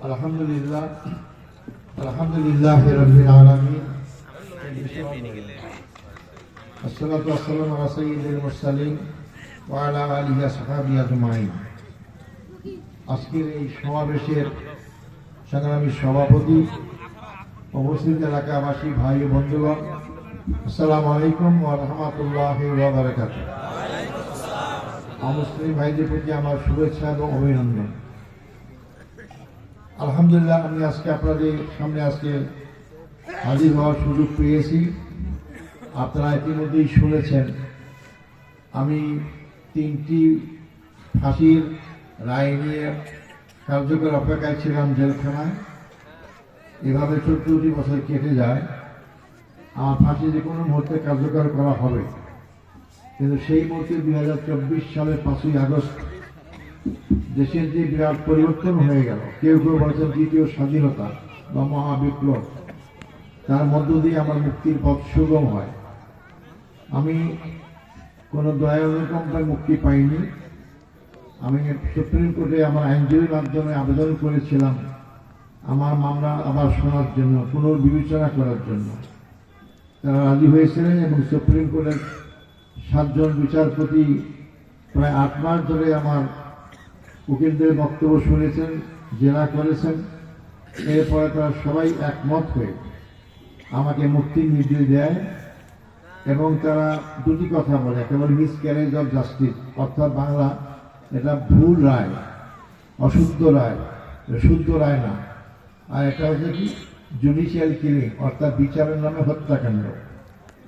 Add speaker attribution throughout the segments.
Speaker 1: আলহামদুলিল্লাহ আলহামদুলিল্লাহি রাব্বিল আলামিন আসসালাতু ওয়াসসালামু আলা সাইয়্যিদিল মুরসালিন ওয়া আলা আলিহি ওয়া সাহবিহি আজমাইন। আজকের এই সমাবেশের সংগ্রামী সভাপতি, উপস্থিত এলাকাবাসী, ভাই ও বন্ধুগণ, আসসালামু আলাইকুম ওয়া রাহমাতুল্লাহি ওয়া বারাকাতুহু। মুসলিম ভাইদের প্রতি আমার শুভেচ্ছা এবং অভিনন্দন। আলহামদুলিল্লাহ, আমি আজকে আপনাদের সামনে হাজির হওয়ার সুযোগ পেয়েছি। আপনারা ইতিমধ্যেই শুনেছেন, আমি 3টি ফাঁসির রায় নিয়ে কার্যকর অপেক্ষায় ছিলাম জেলখানায়। এভাবে 14টি বছর কেটে যায়। আমার ফাঁসি যে কোনো মুহূর্তে কার্যকর করা হবে, কিন্তু সেই মুহূর্তে 2024 সালের 5ই আগস্ট দেশের যে বিরাট পরিবর্তন হয়ে গেল, কেউ কেউ বলেছেন দ্বিতীয় স্বাধীনতা বা মহাবিপ্লব, তার মধ্য দিয়ে আমার মুক্তির পথ সুগম হয়। আমি কোনো দয়া অনুকম্পায় মুক্তি পাইনি। আমি সুপ্রিম কোর্টে আমার আইনজীবীর মাধ্যমে আবেদন করেছিলাম আমার মামলা আবার শোনার জন্য, পুনর্বিবেচনা করার জন্য। তারা রাজি হয়েছিলেন এবং সুপ্রিম কোর্টের 7 জন বিচারপতি প্রায় 8 মাস ধরে আমার উকিলদের বক্তব্য শুনেছেন, জেরা করেছেন। এরপরে তারা সবাই একমত হয়ে আমাকে মুক্তির নির্দেশ দেয় এবং তারা দুটি কথা বলে, একেবারে মিসক্যারেজ অফ জাস্টিস, অর্থাৎ বাংলা এটা ভুল রায়, অশুদ্ধ রায়, শুদ্ধ রায় না। আর এটা হচ্ছে কি জুডিশিয়াল কিলিং, অর্থাৎ বিচারের নামে হত্যাকাণ্ড।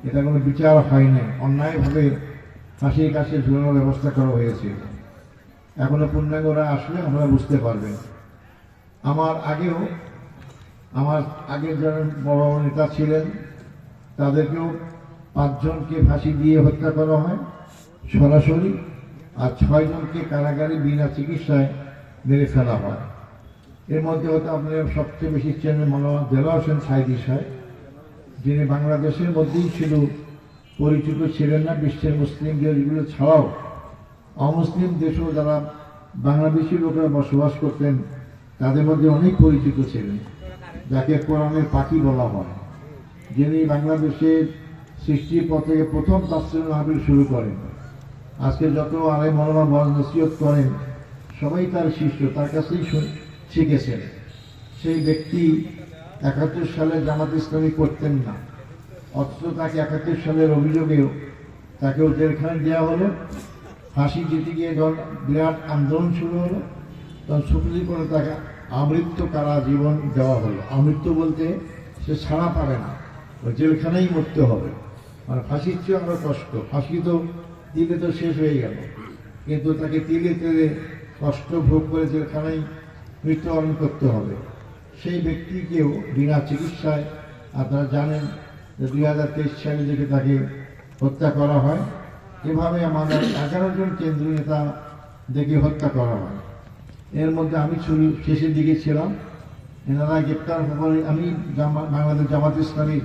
Speaker 1: এটা কোনো বিচার হয়নি, অন্যায়ভাবে ফাঁসির কাছে ঝুলানোর ব্যবস্থা করা হয়েছিল। এখনো পূর্ণাঙ্গ রায় আসলে আমরা বুঝতে পারবেন। আমার আগের যারা বড় নেতা ছিলেন তাদেরকেও 5 জনকে ফাঁসি দিয়ে হত্যা করা হয় সরাসরি, আর 6 জনকে কারাগারে বিনা চিকিৎসায় মেরে ফেলা হয়। এর মধ্যে হয়তো আপনারা সবচেয়ে বেশি চেনেন মাওলানা দেলোয়ার হোসেন সাঈদী সাহেব, যিনি বাংলাদেশের মধ্যেই শুধু পরিচিত ছিলেন না, বিশ্বের মুসলিম দেশগুলো ছাড়াও অমুসলিম দেশেও যারা বাংলাদেশি লোকেরা বসবাস করতেন তাদের মধ্যে অনেক পরিচিত ছিলেন, যাকে কোরআনের পাখি বলা হয়। যিনি বাংলাদেশের সৃষ্টির পর থেকে প্রথম তাফসীর মাহফিল শুরু করেন। আজকে যত আলেম ওলামা ওয়াজ নসিহত করেন সবাই তার শিষ্য, তার কাছেই শিখেছেন। সেই ব্যক্তি 71 সালে জামাত ইসলামী করতেন না, অথচ তাকে 71 সালের অভিযোগেও তাকেও জেলখানায় দেওয়া হলো। ফাঁসি যেতে গিয়ে বিরাট আন্দোলন শুরু হলো, তখন সুপ্রিম কোর্টে তাকে আমৃত্যু কারা জীবন দেওয়া হলো। আমৃত্যু বলতে সে ছাড়া পাবে না, জেলখানাই মরতে হবে। মানে ফাঁসির চেয়ে আমরা কষ্ট, ফাঁসি তো দিলে তো শেষ হয়ে গেল, কিন্তু তাকে তিলে তিলে কষ্ট ভোগ করে জেলখানায় মৃত্যুবরণ করতে হবে। সেই ব্যক্তিকেও বিনা চিকিৎসায়, আপনারা জানেন যে 2023 সালে থেকে তাকে হত্যা করা হয়। এভাবে আমাদের 11 জন কেন্দ্রীয় নেতা দেখে হত্যা করা হয়। এর মধ্যে আমি শেষের দিকে ছিলাম। এনারা গ্রেপ্তার হওয়ার আমি বাংলাদেশ জামাত ইসলামীর